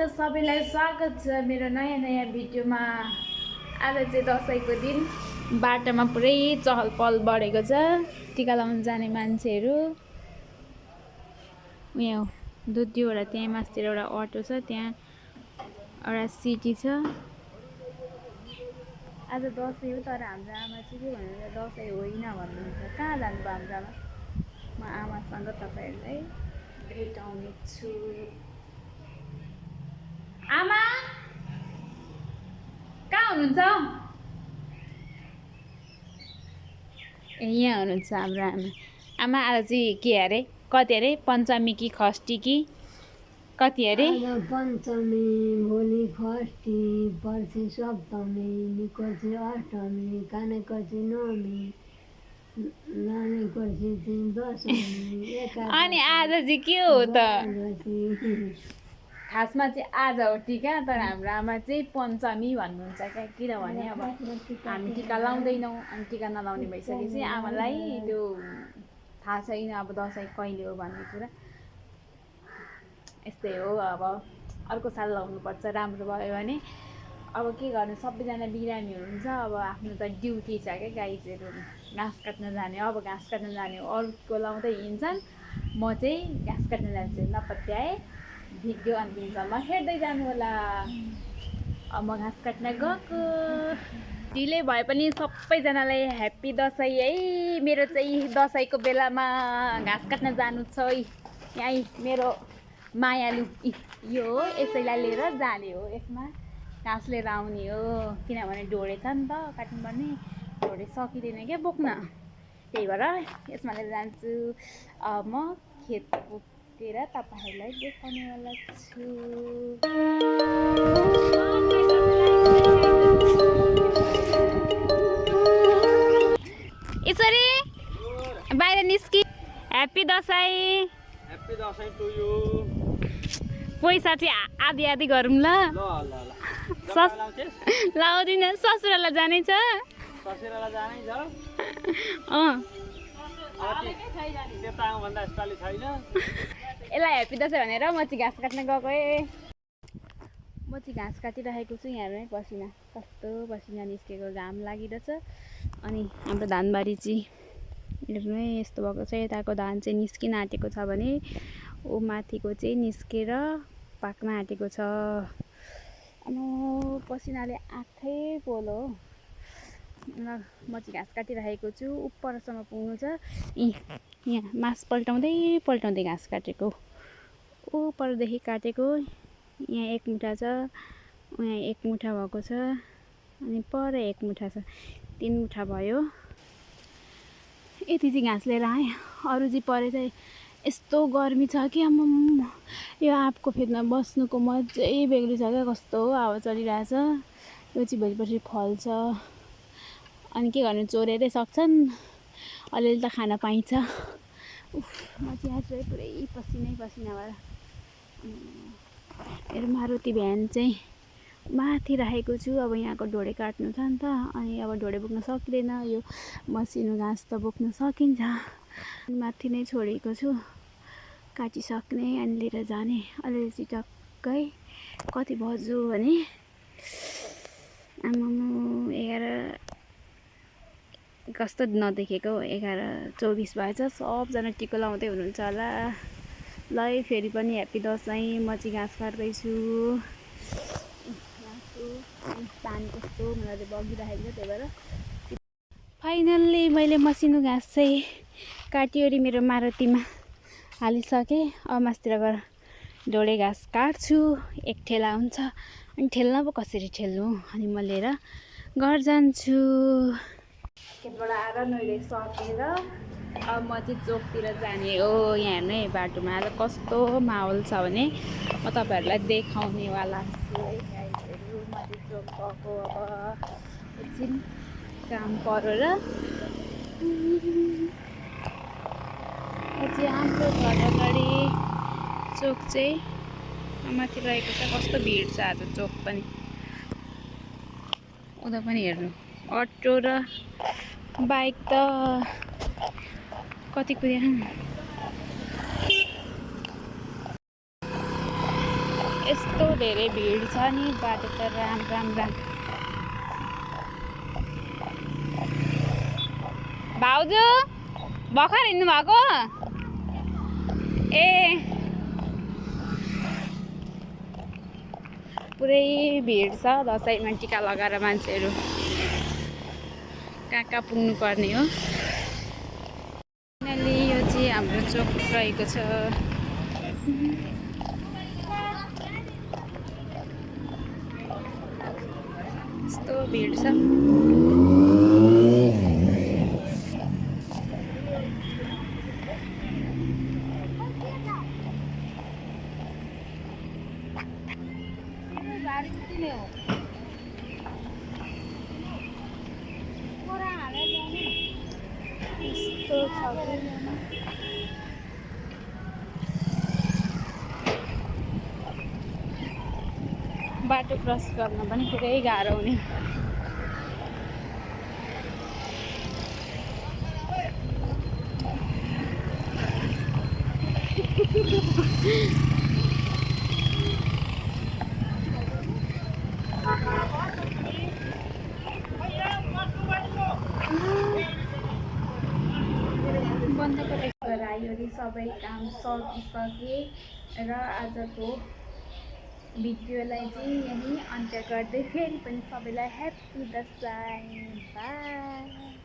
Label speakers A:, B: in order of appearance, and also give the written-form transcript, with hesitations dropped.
A: Hello सबैलाई स्वागत छ मेरो नयाँ भिडियोमा। आज चाहिँ दसैँको दिन बाटोमा पुरै चहल पहल बढेको छ। टिका लाउन जाने मान्छेहरू यहाँ दुईवटा त्यहाँ मास्तिर एउटा अटो छ, त्यहाँ एउटा सिटी छ। आज दसैँ हो तर हाम्रो आमा चाहिँ के भन्नुहुन्छ दसैँ होइन भन्नुहुन्छ। कहाँ जानुभयो हाम्रो आमा? म आमासँग तपाईहरुलाई भेटाउने छु। आमा कहाँ हुनुहुन्छ? ए यहाँ हुनुहुन्छ हाम्रो आमा। आमा आज चाहिँ के अरे कति अरे पञ्चमी कि खष्टी कि कति अरे?
B: पञ्चमी, भोलि खष्टी, पर्सि सप्तमी, निकोर्सि अष्टमी, कानेकोर्सि नवमी, नानीकोर्सि दशमी।
A: अनि आज चाहिँ के हो त? खासमा चाहिँ आज हो टिका, तर हाम्रो आमा चाहिँ पञ्चमी भन्नुहुन्छ क्या। किनभने अब हामी टिका लाउँदैनौँ, अनि टिका नलाउने भइसकेपछि आमालाई त्यो थाहा छैन अब दसैँ कहिले हो भन्ने कुरा। यस्तै हो, अब अर्को साल लाउनुपर्छ राम्रो भयो भने। अब के गर्नु, सबैजना बिरामी हुनुहुन्छ। अब आफ्नो त ड्युटी छ क्या, गाईहरू घाँस काट्न जाने। अब घाँस काट्न जाने हो, अरूको लाउँदै हिँड्छन्, म चाहिँ घाँस काट्न जान्छु। नपत्याए भिडियो अन्तिमसम्म हेर्दै जानु होला। अब म घाँस काट्न गएको। ढिलै भए पनि सबैजनालाई ह्याप्पी दसैँ है। मेरो चाहिँ दसैँको बेलामा घाँस काट्न जानु छ। यहीँ मेरो मायालु यो हो, यसैलाई लिएर जाने हो। यसमा घाँस लिएर आउने हो, किनभने ढोडे छ नि त काट्नुपर्ने। ढोडे सकिँदैन क्या बोक्न, त्यही भएर यसमा लिएर जान्छु। अब म खेत पुगेर तपाईँहरूलाई देखाउने वाला छु। यसरी बाहिर निस्कि। Happy Dashain.
C: Happy Dashain to you.
A: पैसा चाहिँ आधी आधी गरौँ ल। लाउँदिन, ससुरालाई जाने छ।
C: ससुरालाई जानै छ।
A: यसलाई ह्याप्पी दसैँ भनेर म चाहिँ घाँस काट्न गएको। म चाहिँ घाँस काटिरहेको छु। यहाँ हेर्नु पसिना, कस्तो पसिना निस्केको, घाम लागिरहेछ। अनि हाम्रो धानबारी चाहिँ हेर्नु है यस्तो भएको छ। यताको धान चाहिँ निस्किन आँटेको छ भने ऊ माथिको चाहिँ निस्केर पाक्न आँटेको छ। पसिनाले आँखै पोलो हो। म चाहिँ घाँस काटिरहेको छु। उपरसम्म पुग्नु छ। यहाँ मास पल्टाउँदै पल्टाउँदै घाँस काटेको, उपरदेखि काटेको। यहाँ एक मुठा छ, यहाँ एक मुठा भएको छ, अनि पर एक मुठा छ, 3 मुठा भयो। यति चाहिँ घाँस लिएर आएँ। अरू चाहिँ परे चाहिँ यस्तो गर्मी छ कि आम्म, यो आँपको फेदमा बस्नुको मजै बेग्लै छ क्या। कस्तो हावा चलिरहेछ। यो चाहिँ भोलिपर्सि फल्छ, अनि के गर्नु, चोरेरै सक्छन्, अलिअलि त खान पाइन्छ। म चाहिँ आज पुरै पसिना भएर। मेरो मारुति भ्यान चाहिँ माथि राखेको छु। अब यहाँको ढोडे काट्नु छ नि त, अनि अब ढोडे बोक्न सकिँदैन, यो मसिनो घाँस त बोक्न सकिन्छ। माथि नै छोडेको छु, काटिसक्ने अनि लिएर जाने। अलिअलि चिटक्कै कति बज्यो भने आम्मामा 11 कस्तो नदेखेको 11:24 भएछ। सबजना टिको लाउँदै हुनुहुन्छ होला। ल है फेरि पनि ह्याप्पी दसैँ। म चाहिँ घाँस काट्दैछु। पानी कस्तो मलाई बगिरहेको छ, त्यही भएर फाइनल्ली मैले मसिनो घाँस चाहिँ काटिओरी मेरो मारुतिमा हालिसकेँ। अब मास्तिर गएर ढोडे घाँस काट्छु। एक ठेला हुन्छ, अनि ठेल्न पो कसरी ठेल्नु, अनि म लिएर घर जान्छु। खेतबाट आएर नुहाइ सकेर अब म चाहिँ चोकतिर जाने हो। यहाँ हेर्नु है बाटोमा आज कस्तो माहौल छ भने म तपाईँहरूलाई देखाउनेवाला छु है गाइजहरू। म चाहिँ चोक गएको। अब एकछिन काम पऱ्यो र चाहिँ हाम्रो घर अगाडि चोक चाहिँ माथि रहेको छ। कस्तो भिड छ आज चोक पनि। उता पनि हेर्नु अटो र बाइक त कति कुद्यो। यस्तो यस्तो धेरै भिड छ नि बाटो त राम राम राम। भाउजू भर्खर हिँड्नु भएको? ए पुरै भिड छ दसैँमा टिका लगाएर मान्छेहरू कहाँ कहाँ पुग्नु पर्ने हो। फाइनली यो चाहिँ हाम्रो चोक रहेको छ। यस्तो भिड छ। यस्तो छ। बाटो क्रस गर्न पनि पुरै गाह्रो हुने। बन्दको टेक्टर आयो अरे सबै काम सकिसके र आजको भिडियोलाई चाहिँ यहीँ अन्त्य गर्दै फेरि पनि सबैलाई ह्याप्पी दसैँ बाई।